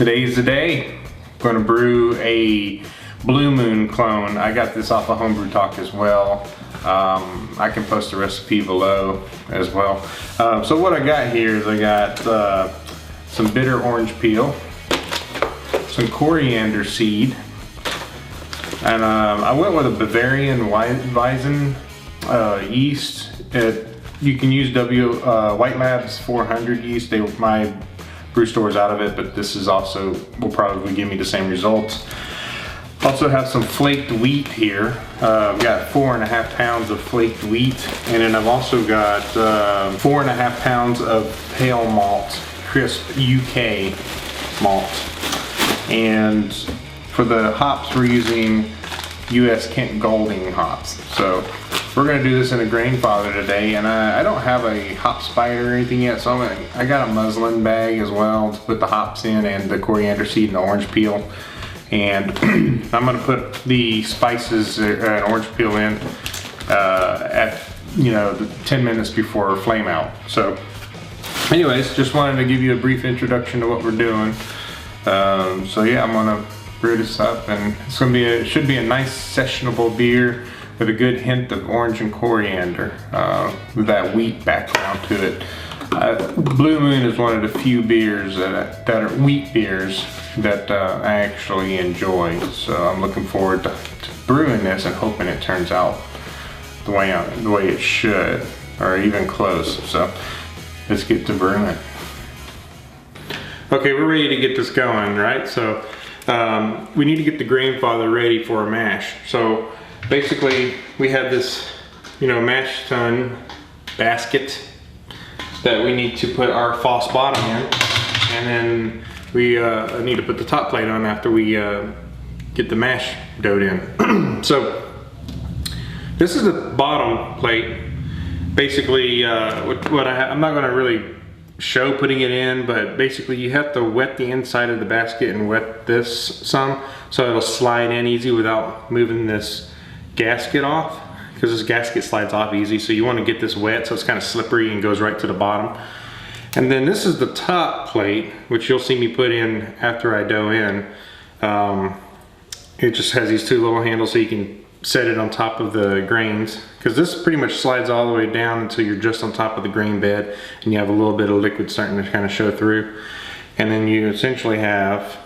Today's the day. I'm gonna brew a Blue Moon clone. I got this off of Homebrew Talk as well. I can post the recipe below as well. So what I got here is I got some bitter orange peel, some coriander seed, and I went with a Bavarian Weizen yeast. You can use White Labs 400 yeast. My brew store's out of it, but this is also will probably give me the same results. Also have some flaked wheat here. I've got 4.5 pounds of flaked wheat, and then I've also got 4.5 pounds of pale malt, crisp UK malt. And for the hops, we're using US Kent Golding hops. So we're gonna do this in a Grainfather today, and I don't have a hop spider or anything yet, so I got a muslin bag as well to put the hops in and the coriander seed and the orange peel. And I'm gonna put the spices and orange peel in at the 10 minutes before flame out. So anyways, just wanted to give you a brief introduction to what we're doing. So yeah, I'm gonna brew this up, and it's gonna be it should be a nice sessionable beer with a good hint of orange and coriander, with that wheat background to it. Blue Moon is one of the few beers that are wheat beers that I actually enjoy. So I'm looking forward to brewing this and hoping it turns out the way it should, or even close. So let's get to brewing. Okay, we're ready to get this going, right? So we need to get the Grainfather ready for a mash. So basically we have this, mash tun basket that we need to put our false bottom in, and then we need to put the top plate on after we get the mash dough in. So this is the bottom plate. Basically, I'm not going to really show putting it in, but basically you have to wet the inside of the basket and wet this some, so it'll slide in easy without moving this gasket off, because this gasket slides off easy. So you want to get this wet so it's kind of slippery and goes right to the bottom. And then this is the top plate, which you'll see me put in after I dough in. It just has these two little handles so you can set it on top of the grains, because this pretty much slides all the way down until you're just on top of the grain bed and you have a little bit of liquid starting to kind of show through. And then you essentially have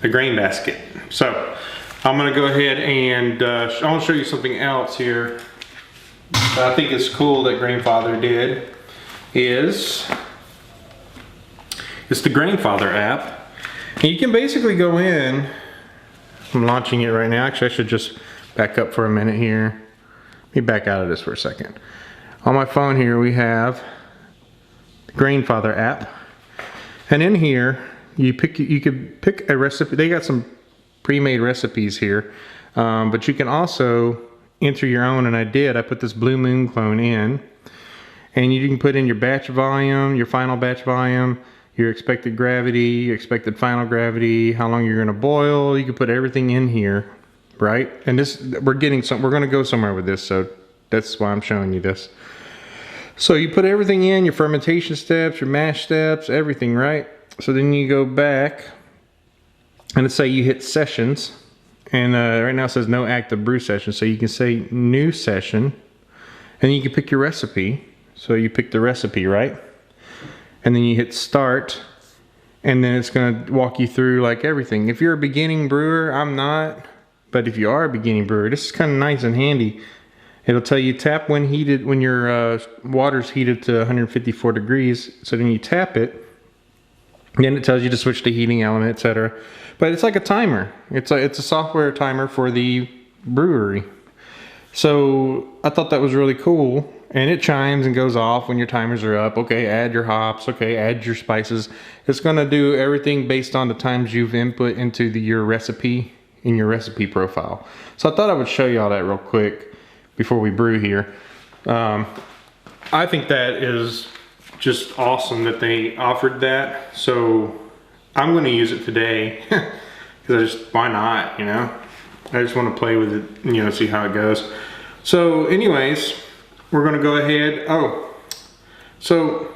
a grain basket. So I'm gonna go ahead and I want to show you something else here that I think is cool that Grainfather did. It's the Grainfather app, and you can basically go in. I'm launching it right now. Actually, I should just back up for a minute here. Let me back out of this for a second. On my phone here we have the Grainfather app, and in here you could pick a recipe. They got some pre-made recipes here, but you can also enter your own, and I put this Blue Moon clone in, and you can put in your batch volume, your final batch volume, your expected gravity, your expected final gravity, how long you're gonna boil. You can put everything in here, right? And this, we're gonna go somewhere with this, so that's why I'm showing you this. So you put everything in, your fermentation steps, your mash steps, everything, right? So then you go back, and let's say you hit sessions, and right now it says no active brew session, so you can say new session, and you can pick your recipe. So you pick the recipe, right? And then you hit start, and then it's gonna walk you through like everything. If you're a beginning brewer, I'm not, but if you are a beginning brewer, this is kind of nice and handy. It'll tell you tap when heated, when your water's heated to 154 degrees. So then you tap it, then it tells you to switch to heating element, etc. But it's like a timer. It's a software timer for the brewery. So I thought that was really cool. And it chimes and goes off when your timers are up. Okay, add your hops. Okay, add your spices. It's gonna do everything based on the times you've input into your recipe in your recipe profile. So I thought I would show you all that real quick before we brew here. I think that is just awesome that they offered that. So I'm gonna use it today because why not, I just want to play with it, see how it goes. So anyways, we're gonna go ahead. Oh, so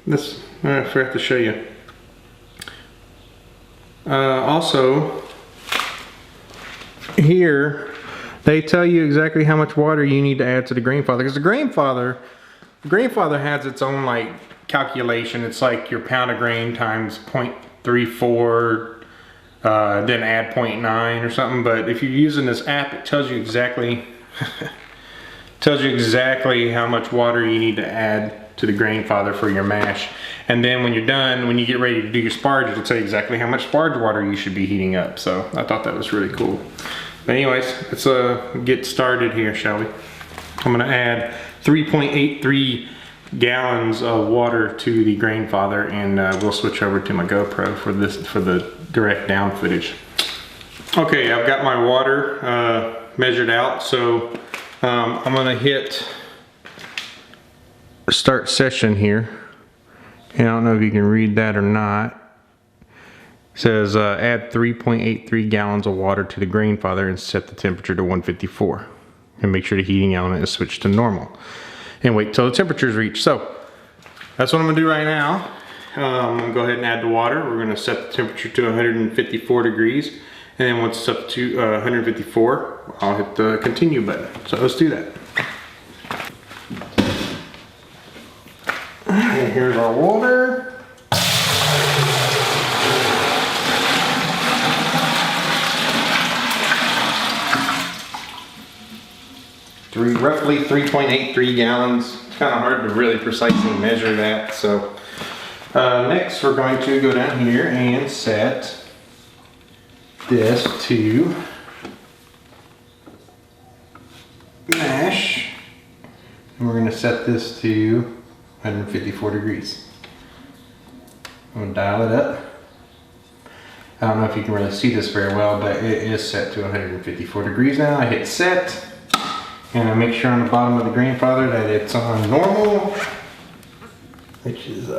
this, I forgot to show you. Also, here they tell you exactly how much water you need to add to the Grainfather, because the Grainfather has its own like calculation. It's like your pound of grain times 0.34, then add 0.9 or something. But if you're using this app, it tells you exactly how much water you need to add to the Grainfather for your mash. And then when you're done, when you get ready to do your sparge, it'll tell you exactly how much sparge water you should be heating up. So I thought that was really cool. But anyways, let's get started here, shall we? I'm gonna add 3.83 gallons of water to the Grainfather, and we'll switch over to my GoPro for the direct down footage. Okay, I've got my water measured out, so I'm gonna hit start session here. And I don't know if you can read that or not. It says add 3.83 gallons of water to the Grainfather and set the temperature to 154. And make sure the heating element is switched to normal. And wait till the temperature is reached. So that's what I'm gonna do right now. I'm gonna go ahead and add the water. We're gonna set the temperature to 154 degrees. And then once it's up to 154, I'll hit the continue button. So let's do that. And here's our water. Roughly 3.83 gallons. It's kind of hard to really precisely measure that. So next we're going to go down here and set this to mash. And we're going to set this to 154 degrees. I'm going to dial it up. I don't know if you can really see this very well, but it is set to 154 degrees now. I hit set. And I make sure on the bottom of the Grainfather that it's on normal, which is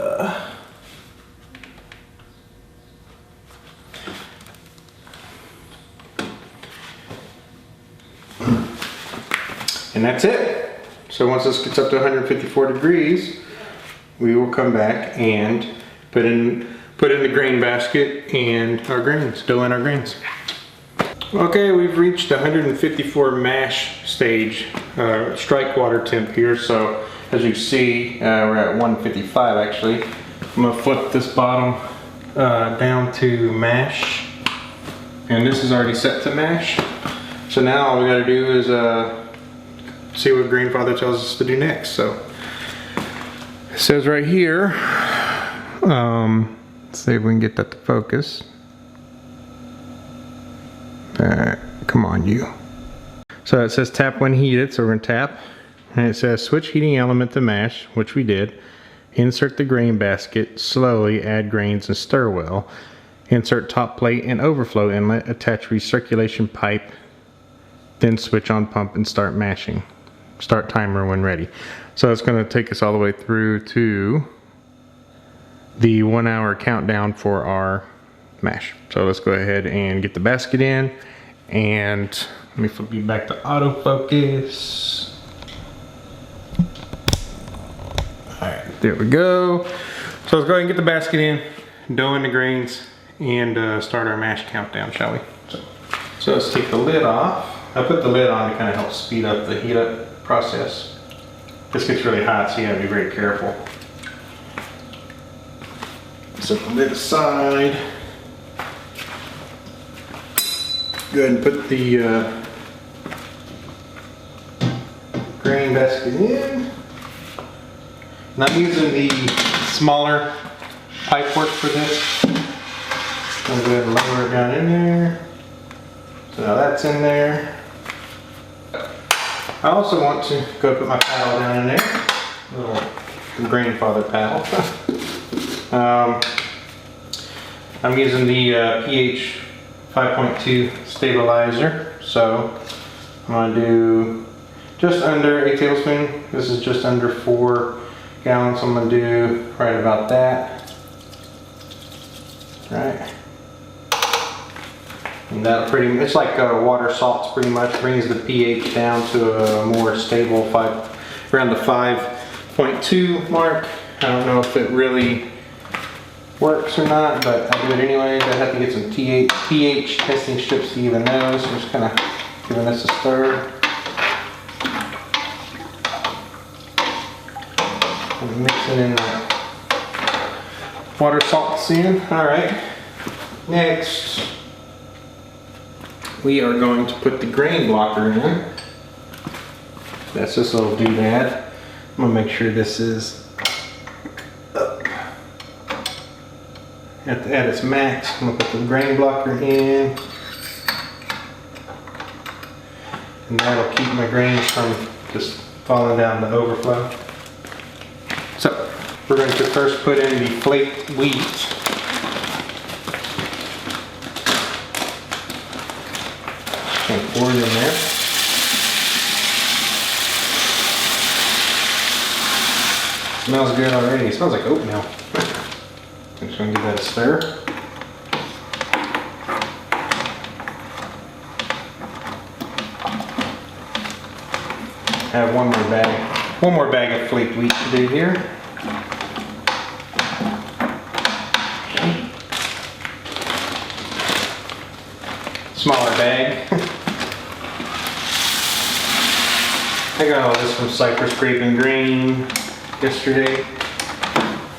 and that's it. So once this gets up to 154 degrees, we will come back and put in the grain basket and our grains, fill in our grains. Okay, we've reached the 154 mash stage, strike water temp here. So as you see, we're at 155 actually. I'm gonna flip this bottom down to mash, and this is already set to mash. So now all we gotta do is see what Grainfather tells us to do next. So it says right here, let's see if we can get that to focus. Come on, you. So it says tap when heated, so we're gonna tap. And it says switch heating element to mash, which we did. Insert the grain basket, slowly add grains and stir well. Insert top plate and overflow inlet, attach recirculation pipe, then switch on pump and start mashing. Start timer when ready. So it's gonna take us all the way through to the 1 hour countdown for our mash. So let's go ahead and get the basket in, and let me flip you back to autofocus. Alright, there we go. So let's go ahead and get the basket in, dough in the grains, and start our mash countdown, shall we? So let's take the lid off. I put the lid on to kind of help speed up the heat up process. This gets really hot, so you have to be very careful. Set the lid aside. Go ahead and put the grain basket in. And I'm using the smaller pipe work for this. I'm going to go ahead and lower it down in there. So now that's in there. I also want to go put my paddle down in there. A little Grainfather paddle. I'm using the pH 5.2 stabilizer, so I'm going to do just under a tablespoon. This is just under 4 gallons, so I'm going to do right about that. Right. And that it's like water salts pretty much, brings the pH down to a more stable around the 5.2 mark. I don't know if it really works or not, but I do it anyways. I have to get some pH testing strips to even know, so I'm just kind of giving this a stir. I'm mixing in the water, salt, sand. Alright, next we are going to put the grain blocker in. That's this little doodad. I'm going to make sure this is up at its max. I'm going to put the grain blocker in, and that'll keep my grains from just falling down the overflow. So we're going to first put in the flaked wheat. And pour it in there. Smells good already. It smells like oatmeal. I'm just going to give that a stir. I have one more bag of flaked wheat to do here. Okay. Smaller bag. I got all this from Cypress Grape and Grain yesterday.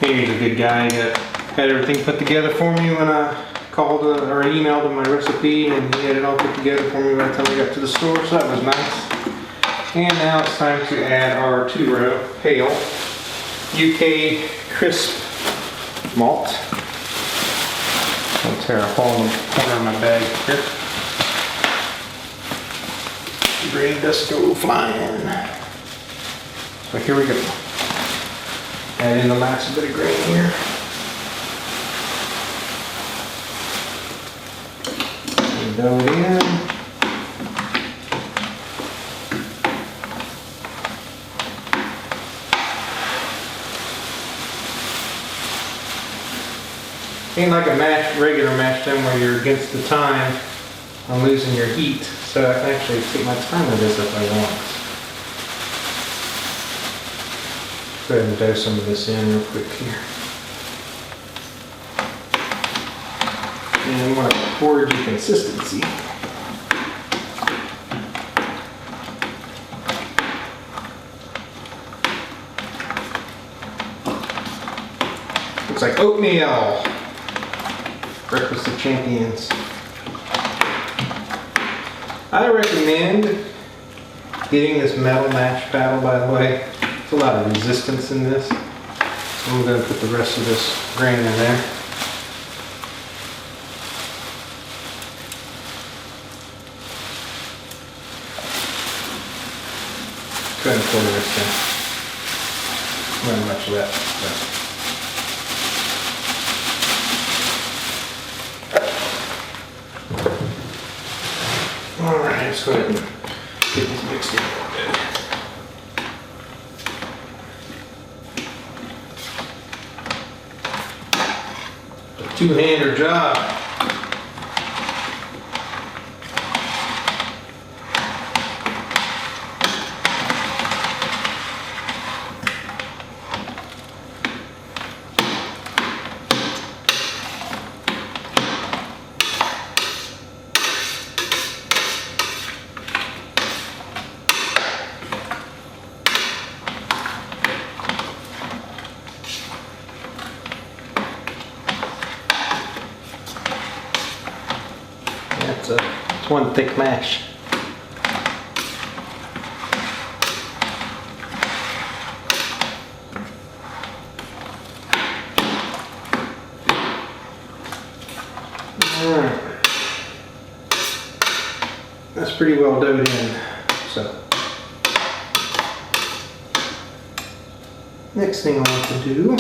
He's a good guy that had everything put together for me when I called or emailed him my recipe, and he had it all put together for me by the time I got to the store, so that was nice. And now it's time to add our 2-row pale UK crisp malt. I'll tear a hole in the corner of my bag here. Grain dust go flying. So here we go. Add in the last bit of grain here. And dough it in. Ain't like a regular mash tun where you're against the time on losing your heat, so I can actually take my time with this if I want. Go ahead and douse some of this in real quick here. And I want a porridge consistency. Looks like oatmeal. Breakfast of Champions. I recommend getting this metal mash paddle, by the way. There's a lot of resistance in this. So I'm going to put the rest of this grain in there. Go ahead and pour the rest in. Not much left. Alright, let's go ahead and get this mixed in a little bit. A two-hander job. It's one thick mash. Alright. That's pretty well doughed in. So next thing I want to do,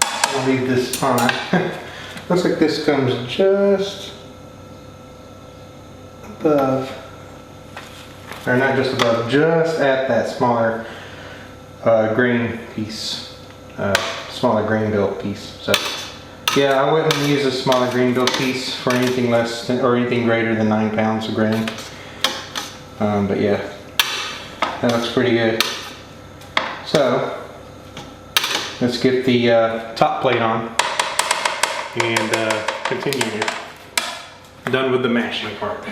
I'll leave this on. Looks like this comes just above, or not just above, just at that smaller grain piece, smaller grain bill piece. So yeah, I wouldn't use a smaller grain bill piece for anything less than, or anything greater than 9 pounds of grain. But yeah, that looks pretty good. So let's get the top plate on and continue here. Done with the mashing part.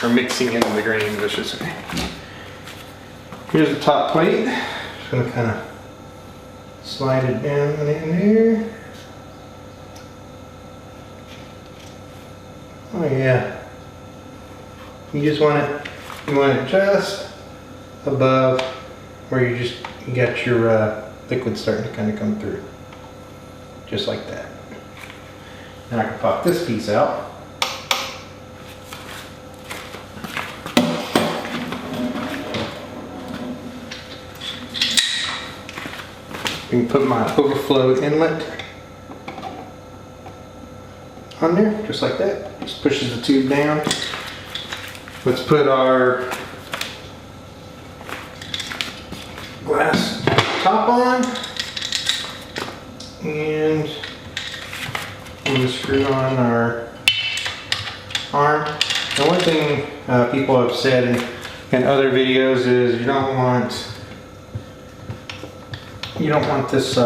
Or mixing in the grains, I should say. Here's the top plate. Just gonna kind of slide it down in there. Oh yeah. You just want it just above where you got your liquid starting to kind of come through. Just like that. Now I can pop this piece out. I can put my overflow inlet on there, just like that. Just pushes the tube down. Let's put our glass top on, and we'll screw on our arm. And one thing people have said in other videos is you don't want this in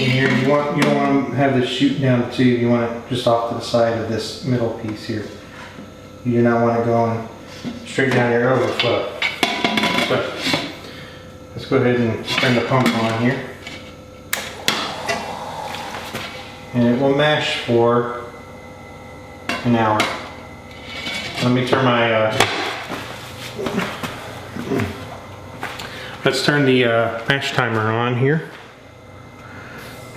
here. You don't want to have this shoot down the tube. You want it just off to the side of this middle piece here. You do not want it going straight down your overflow. So let's go ahead and turn the pump on here, and it will mash for an hour. Let me turn my let's turn the mash timer on here.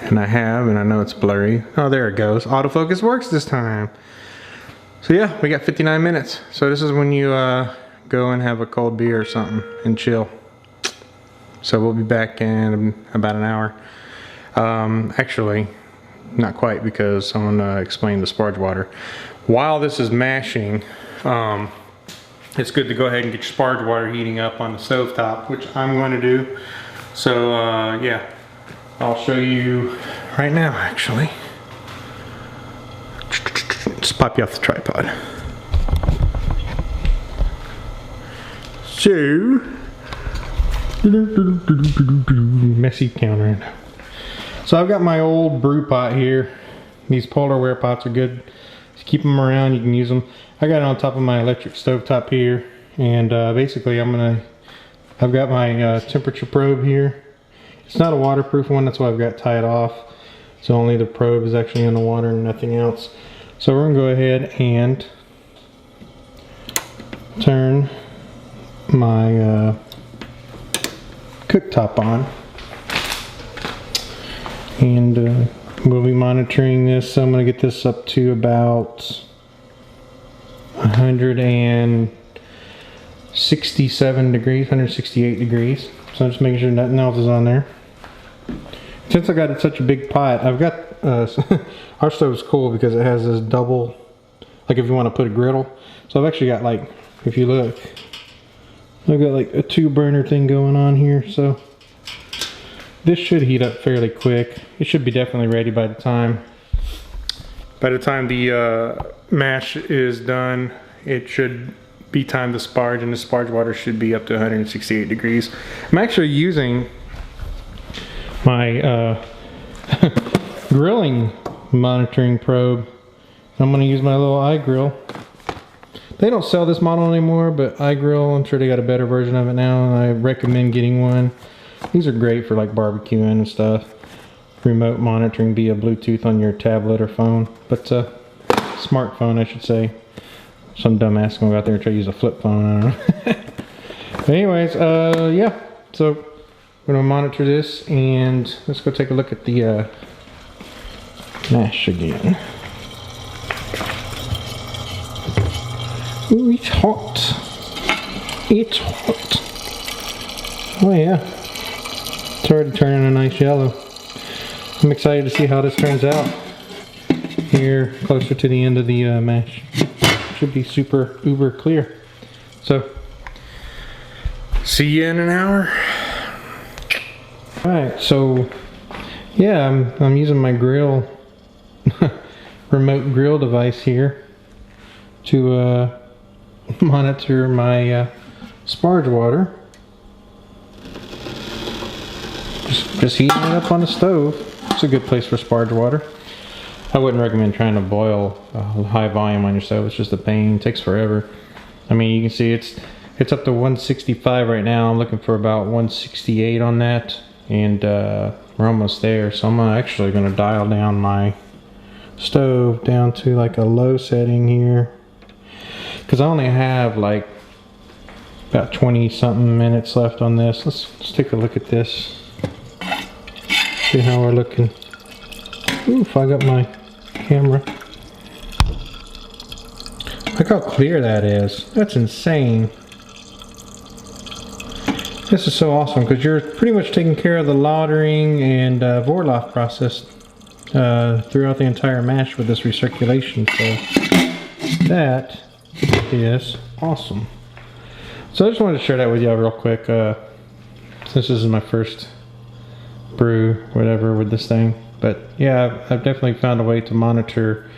And I know it's blurry. Oh, there it goes. Autofocus works this time. So yeah, we got 59 minutes. So this is when you go and have a cold beer or something and chill. So we'll be back in about an hour. Actually, not quite, because I'm gonna explain the sparge water. While this is mashing, it's good to go ahead and get your sparge water heating up on the stove top, which I'm going to do. So yeah, I'll show you right now actually. Just pop you off the tripod. So, messy counter. So I've got my old brew pot here. These Polarware pots are good. Just keep them around, you can use them. I got it on top of my electric stove top here, and basically I've got my temperature probe here. It's not a waterproof one, that's why I've got tied off. So only the probe is actually in the water and nothing else. So we're gonna go ahead and turn my cooktop on, and we'll be monitoring this. So I'm gonna get this up to about 167 degrees, 168 degrees. So I'm just making sure nothing else is on there. Since I got it such a big pot, I've got our stove's cool because it has this double, like if you want to put a griddle. So I've actually got, like, if you look, I've got like a 2-burner thing going on here. So this should heat up fairly quick. It should be definitely ready by the time the mash is done. It should be time to sparge, and the sparge water should be up to 168 degrees. I'm actually using my grilling monitoring probe. I'm going to use my little iGrill. They don't sell this model anymore, but iGrill, I'm sure they got a better version of it now, and I recommend getting one. These are great for like barbecuing and stuff. Remote monitoring via Bluetooth on your tablet or phone, but smartphone I should say. Some dumbass gonna go out there and try to use a flip phone, I don't know. But anyways, yeah, so we're gonna monitor this, and let's go take a look at the mash again. Ooh, it's hot. It's hot. Oh yeah. It's already turning a nice yellow. I'm excited to see how this turns out here closer to the end of the mash. Should be super uber clear. So, see you in an hour. Alright, so yeah, I'm using my grill, remote grill device here to monitor my sparge water. Just heating it up on the stove. It's a good place for sparge water. I wouldn't recommend trying to boil a high volume on your stove. It's just a pain. It takes forever. I mean, you can see it's up to 165 right now. I'm looking for about 168 on that, and we're almost there. So I'm actually going to dial down my stove down to like a low setting here, because I only have like about 20 something minutes left on this. Let's take a look at this. See how we're looking. Oof, I got my camera. Look how clear that is. That's insane. This is so awesome because you're pretty much taking care of the lautering and Vorlauf process throughout the entire mash with this recirculation. So that is awesome. So I just wanted to share that with y'all real quick, since this is my first brew, whatever, with this thing. But yeah, I've definitely found a way to monitor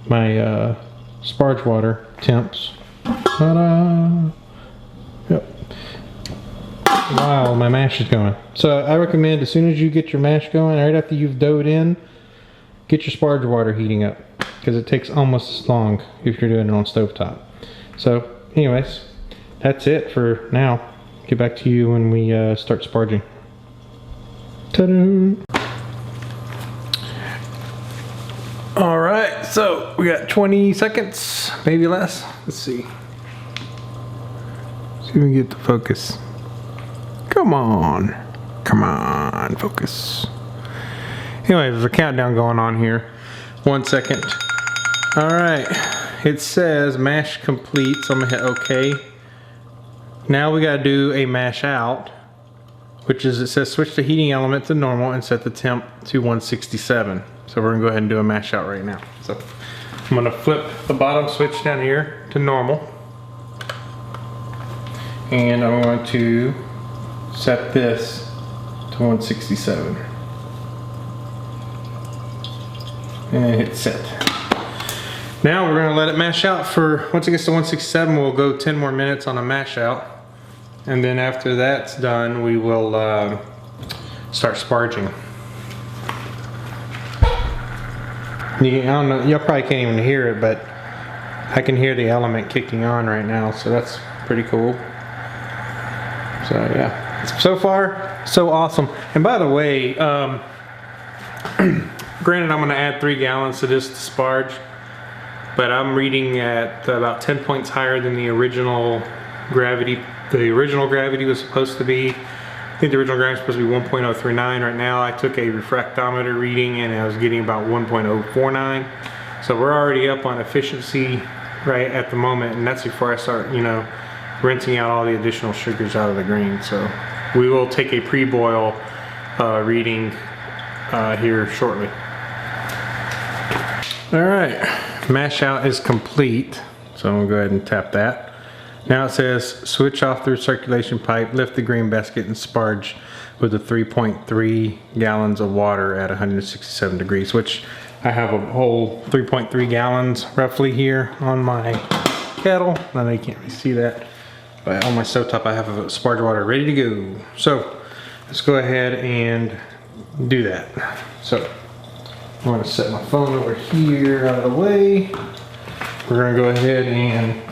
my sparge water temps. Ta-da! Yep. Wow, my mash is going. So I recommend as soon as you get your mash going, right after you've doughed in, get your sparge water heating up, because it takes almost as long if you're doing it on stovetop. So anyways, that's it for now. Get back to you when we start sparging. Ta-da! All right, so we got 20 seconds, maybe less. Let's see. See if we can get the focus. Come on, focus. Anyway, there's a countdown going on here. 1 second. All right, it says mash complete, so I'm gonna hit OK. Now we gotta do a mash out, which is, it says switch the heating element to normal and set the temp to 167. So we're gonna go ahead and do a mash out right now. So I'm gonna flip the bottom switch down here to normal. And I'm going to set this to 167. And hit set. Now we're gonna let it mash out for, once it gets to 167, we'll go 10 more minutes on a mash out. And then after that's done, we will start sparging. I don't know, y'all probably can't even hear it, but I can hear the element kicking on right now, so that's pretty cool. So yeah, so far, so awesome. And by the way, granted I'm gonna add 3 gallons to this to sparge, but I'm reading at about 10 points higher than the original gravity. The original gravity was supposed to be, I think the original gravity was supposed to be 1.039. Right now I took a refractometer reading and I was getting about 1.049. So we're already up on efficiency right at the moment, and that's before I start, you know, rinsing out all the additional sugars out of the grain. So we will take a pre-boil reading here shortly. All right, mash out is complete. So I'm gonna go ahead and tap that. Now it says switch off the recirculation pipe, lift the grain basket, and sparge with the 3.3 gallons of water at 167 degrees, which I have a whole 3.3 gallons roughly here on my kettle. I know you can't really see that, but on my stovetop I have a sparge water ready to go. So let's go ahead and do that. So I'm going to set my phone over here out of the way. We're going to go ahead and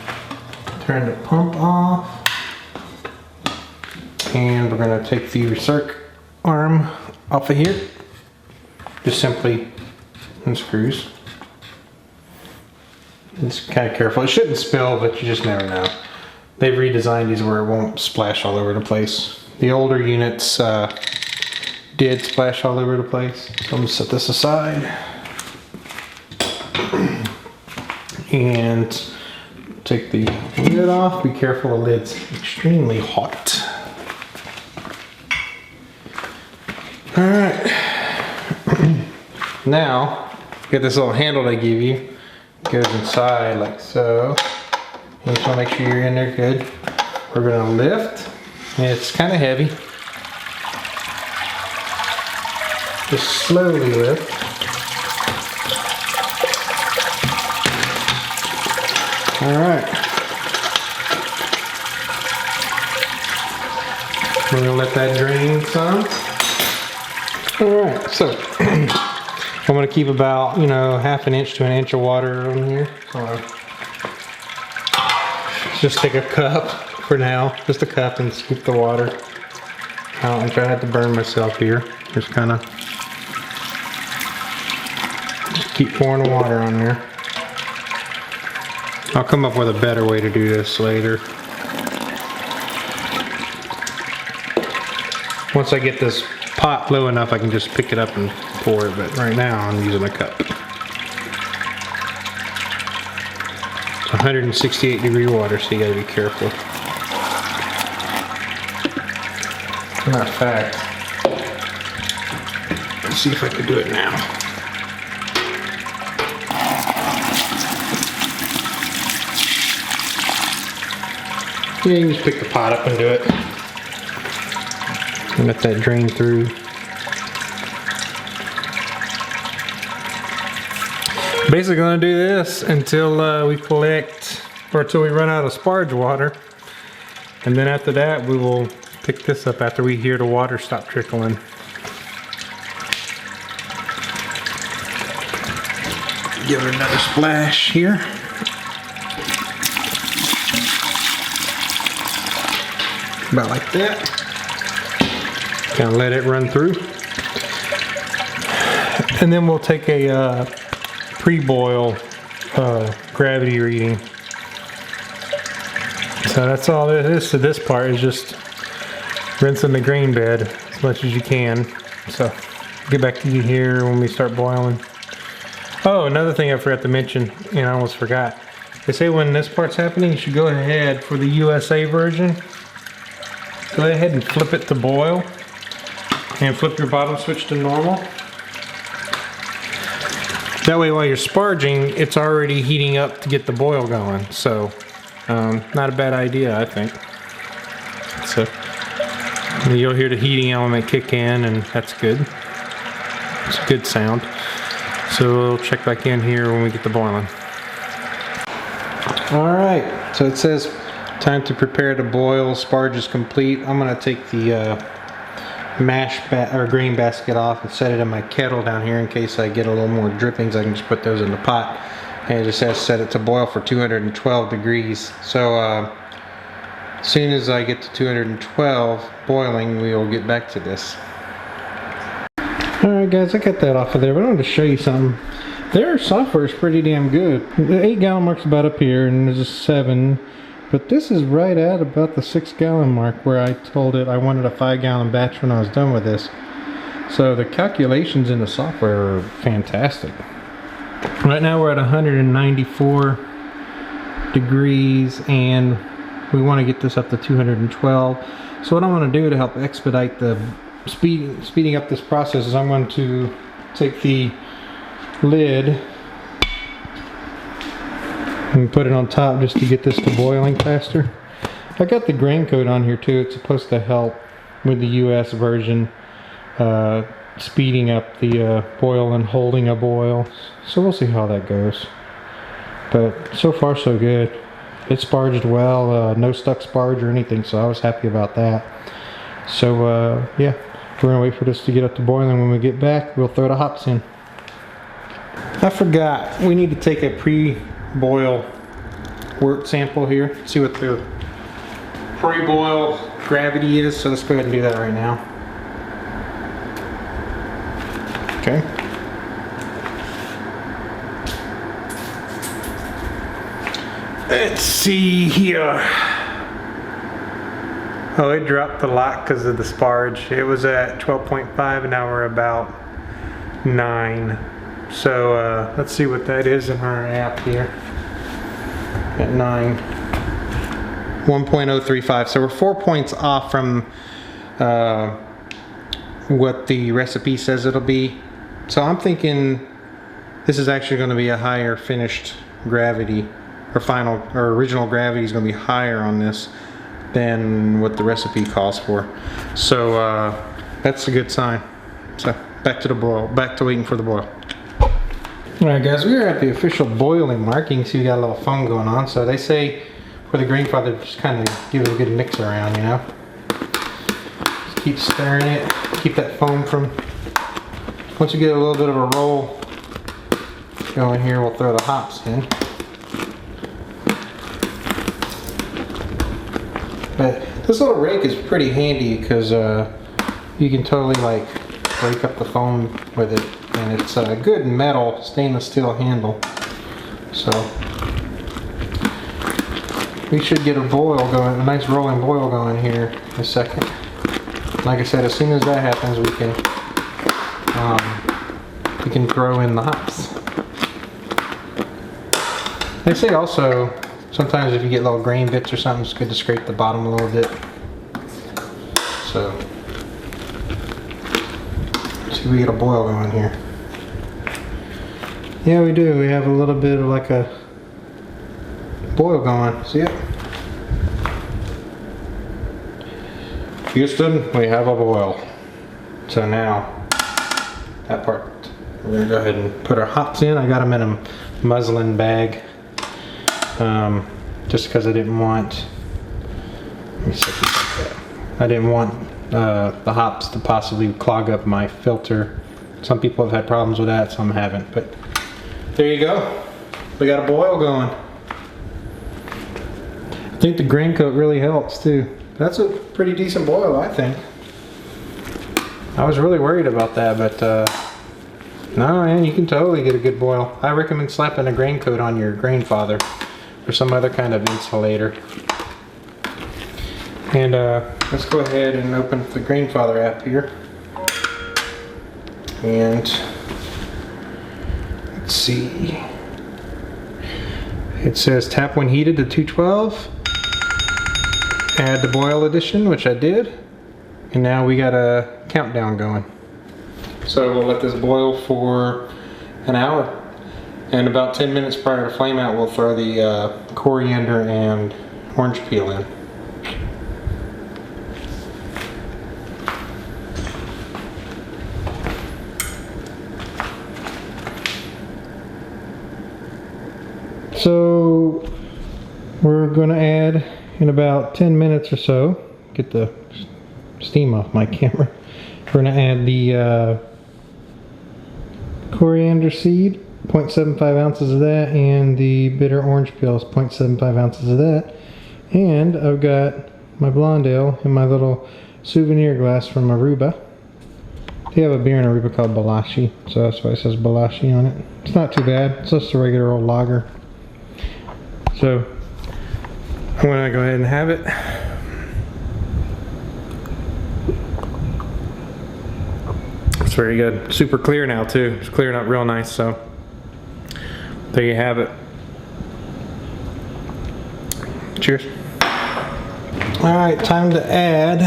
turn the pump off, and we're going to take the recirc arm off of here. Just simply unscrews. It's kind of careful. It shouldn't spill, but you just never know. They've redesigned these where it won't splash all over the place. The older units did splash all over the place. So I'm going to set this aside and take the lid off. Be careful, the lid's extremely hot. All right. Now, get this little handle they give you. It goes inside like so. You just want to make sure you're in there good. We're gonna lift. It's kind of heavy. Just slowly lift. All right. We're gonna let that drain some. Alright, so I'm going to keep about, you know, half an inch to an inch of water on here. So just take a cup for now, just a cup, and scoop the water out and try not to burn myself here. Just kind of keep pouring the water on there. I'll come up with a better way to do this later. Once I get this pot low enough, I can just pick it up and pour it, but right now I'm using a cup. It's 168-degree water, so you gotta be careful. As a matter of fact, let's see if I can do it now. Yeah, you can just pick the pot up and do it. And let that drain through. Basically gonna do this until we collect, or until we run out of sparge water. And then after that, we will pick this up after we hear the water stop trickling. Give it another splash here. About like that. Kind of let it run through. And then we'll take a pre-boil gravity reading. So that's all it is to this part, is just rinsing the grain bed as much as you can. So get back to you here when we start boiling. Oh, another thing I forgot to mention, and I almost forgot. They say when this part's happening, you should go ahead for the USA version. Go ahead and flip it to boil. And flip your bottom switch to normal. That way while you're sparging, it's already heating up to get the boil going. So, not a bad idea, I think. So, you'll hear the heating element kick in, and that's good. It's a good sound. So we'll check back in here when we get the boiling. Alright, so it says time to prepare to boil. Sparge is complete. I'm going to take the grain basket off and set it in my kettle down here in case I get a little more drippings. I can just put those in the pot, and it just says set it to boil for 212 degrees. So as soon as I get to 212 boiling, we will get back to this. Alright guys, I got that off of there, but I wanted to show you something. Their software is pretty damn good. The 8 gallon mark's about up here, and there's a 7. But this is right at about the 6 gallon mark, where I told it I wanted a 5 gallon batch when I was done with this. So the calculations in the software are fantastic. Right now we're at 194 degrees, and we want to get this up to 212. So what I want to do to help expedite the speeding up this process is I'm going to take the lid and put it on top just to get this to boiling faster. I got the grain code on here too. It's supposed to help with the US version, speeding up the boil and holding a boil. So we'll see how that goes. But so far so good. It sparged well, no stuck sparge or anything, so I was happy about that. So yeah, we're gonna wait for this to get up to boiling. When we get back, we'll throw the hops in. I forgot, we need to take a pre-boil wort sample here. See what the pre-boil gravity is. So let's go ahead and do that right now. Okay. Let's see here. Oh, it dropped a lot because of the sparge. It was at 12.5 and now we're about 9. So let's see what that is in our app here. At 9. 1.035. So we're 4 points off from what the recipe says it'll be. So I'm thinking this is actually going to be a higher finished gravity, or final or original gravity is going to be higher on this than what the recipe calls for. So that's a good sign. So back to the boil, back to waiting for the boil. Alright guys, we are at the official boiling mark. You can see we got a little foam going on. So they say for the Grainfather, just kind of give it a good mix around, you know. Just keep stirring it, keep that foam from once you get a little bit of a roll going here, we'll throw the hops in. But this little rake is pretty handy because you can totally like break up the foam with it, and it's a good metal stainless steel handle. So we should get a boil going, a nice rolling boil going here in a second. Like I said, as soon as that happens, we can throw in the hops. They say also, sometimes if you get little grain bits or something, it's good to scrape the bottom a little bit. So, let's see if we get a boil going here. Yeah, we do. We have a little bit of like a boil going. See it? Houston, we have a boil. So now, that part, we're gonna go ahead and put our hops in. I got them in a muslin bag, just because I didn't want, let me see if it's like that. I didn't want the hops to possibly clog up my filter. Some people have had problems with that, some haven't, but there you go. We got a boil going. I think the grain coat really helps too. That's a pretty decent boil, I think. I was really worried about that, but no, man, you can totally get a good boil. I recommend slapping a grain coat on your Grainfather or some other kind of insulator. And let's go ahead and open the Grainfather app here. And let's see. It says tap when heated to 212. Add the boil addition, which I did. And now we got a countdown going. So we'll let this boil for an hour. And about 10 minutes prior to flame out, we'll throw the coriander and orange peel in. So we're going to add in about 10 minutes or so, get the steam off my camera. We're going to add the coriander seed, 0.75 ounces of that, and the bitter orange peels, 0.75 ounces of that. And I've got my blonde ale in my little souvenir glass from Aruba. They have a beer in Aruba called Balashi, so that's why it says Balashi on it. It's not too bad, it's just a regular old lager. So I'm going to go ahead and have it. It's very good. Super clear now too. It's clearing up real nice, so there you have it. Cheers. Alright, time to add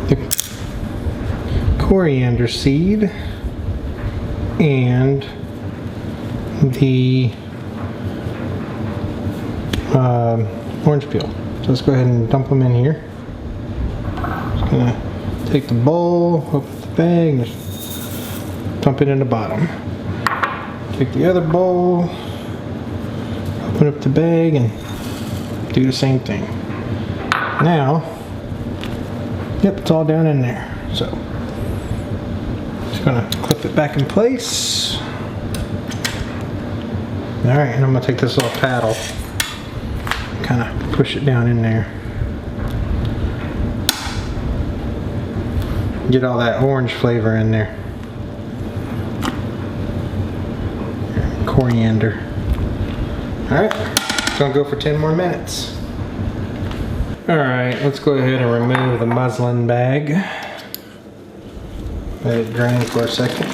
the coriander seed and the orange peel. So let's go ahead and dump them in here. Just gonna take the bowl, open the bag, and just dump it in the bottom. Take the other bowl, open up the bag, and do the same thing. Now, yep, it's all down in there. So, just gonna clip it back in place. Alright, and I'm gonna take this little paddle, kind of push it down in there. Get all that orange flavor in there. Coriander. Alright, it's gonna go for 10 more minutes. Alright, let's go ahead and remove the muslin bag. Let it drain for a second.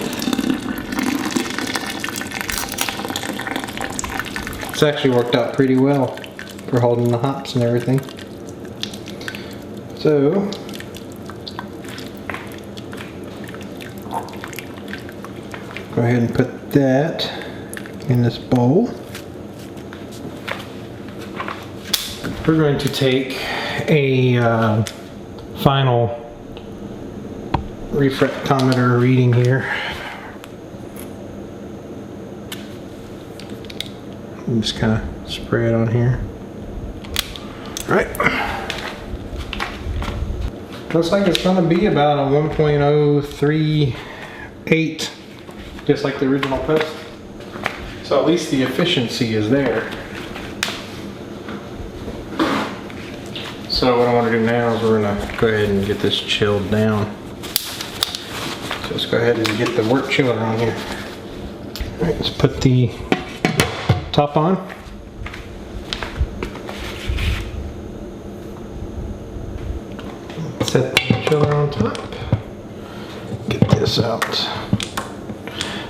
It's actually worked out pretty well for holding the hops and everything. So, go ahead and put that in this bowl. We're going to take a final refractometer reading here. I'm just kind of spray it on here. Alright. Looks like it's going to be about a 1.03 8, just like the original post. So at least the efficiency is there. So what I want to do now is we're going to go ahead and get this chilled down. So let's go ahead and get the wort chiller on here. All right, let's put the top on. Set the chiller on top. Get this out.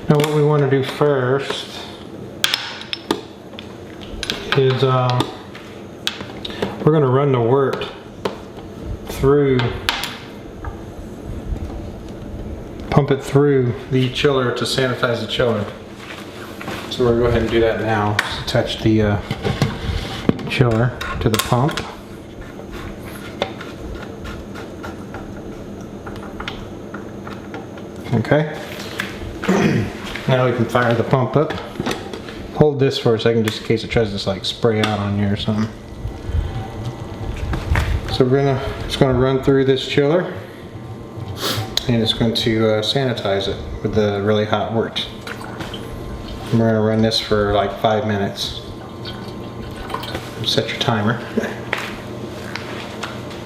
Now what we want to do first is we're going to run the wort through, pump it through the chiller to sanitize the chiller. So we're going to go ahead and do that now. Just attach the chiller to the pump. Okay. Now we can fire the pump up. Hold this for a second just in case it tries to like spray out on you or something. So it's going to run through this chiller and it's going to sanitize it with the really hot wort. And we're going to run this for like 5 minutes. Set your timer.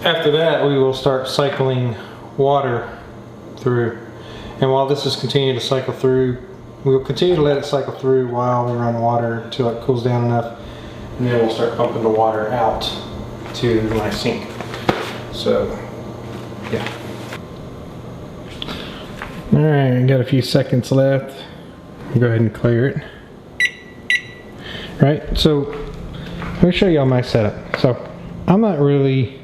After that we will start cycling water through. And while this is continuing to cycle through, we'll continue to let it cycle through while we run water until it cools down enough. And then we'll start pumping the water out to my sink. So, yeah. Alright, got a few seconds left. Go ahead and clear it. Right, so let me show y'all my setup. So, I'm not really,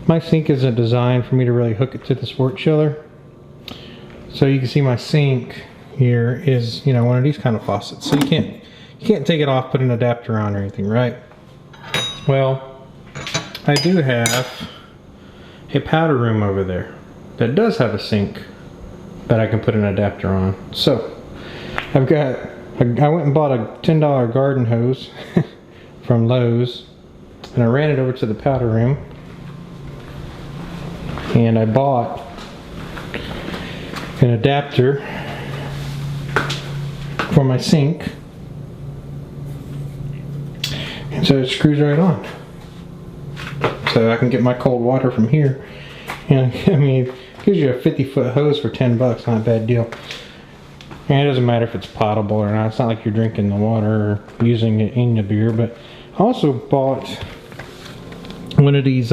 my sink isn't designed for me to really hook it to this wort chiller. So you can see my sink here is, you know, one of these kind of faucets. So you can't take it off, put an adapter on or anything, right? Well, I do have a powder room over there that does have a sink that I can put an adapter on. So I went and bought a $10 garden hose from Lowe's and I ran it over to the powder room and I bought an adapter for my sink, and so it screws right on. So I can get my cold water from here. And I mean, it gives you a 50-foot hose for 10 bucks, not a bad deal. And it doesn't matter if it's potable or not. It's not like you're drinking the water or using it in the beer. But I also bought one of these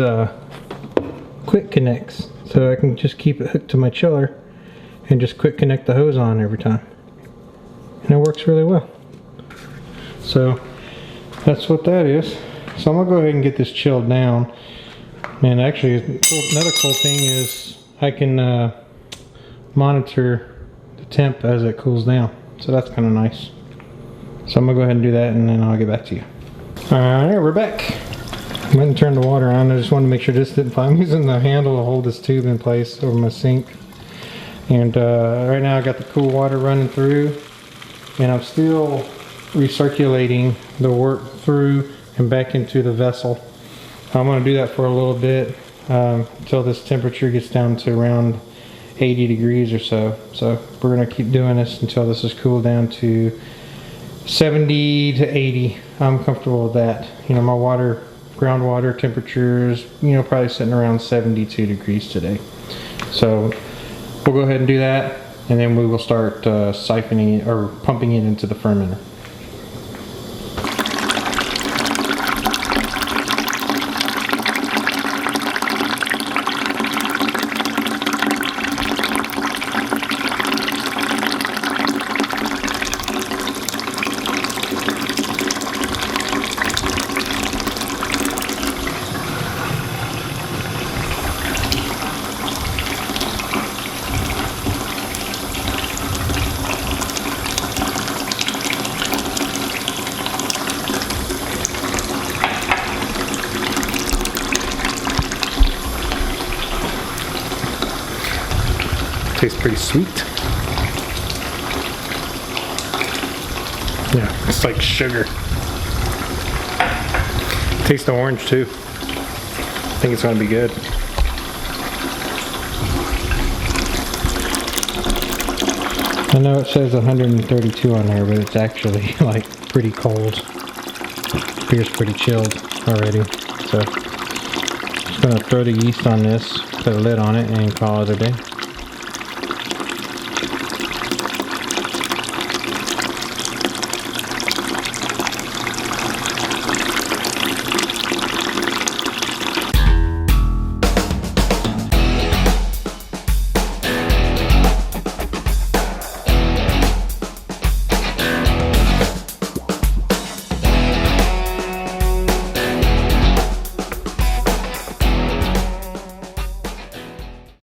quick connects, so I can just keep it hooked to my chiller and just quick connect the hose on every time. And it works really well. So that's what that is. So I'm gonna go ahead and get this chilled down. And actually, another cool thing is I can monitor the temp as it cools down. So that's kind of nice. So I'm gonna go ahead and do that and then I'll get back to you. Alright, we're back. I went and turned the water on. I just wanted to make sure this didn't fall. I'm using the handle to hold this tube in place over my sink. And right now I got the cool water running through, and I'm still recirculating the wort through and back into the vessel. I'm going to do that for a little bit until this temperature gets down to around 80 degrees or so. So we're going to keep doing this until this is cooled down to 70 to 80. I'm comfortable with that. You know, my groundwater temperature is, you know, probably sitting around 72 degrees today. So we'll go ahead and do that, and then we will start siphoning it or pumping it into the fermenter. Tastes pretty sweet. Yeah, it's like sugar. Tastes the orange too. I think it's gonna be good. I know it says 132 on there, but it's actually like pretty cold. Beer's pretty chilled already. So just gonna throw the yeast on this, put a lid on it, and call it a day.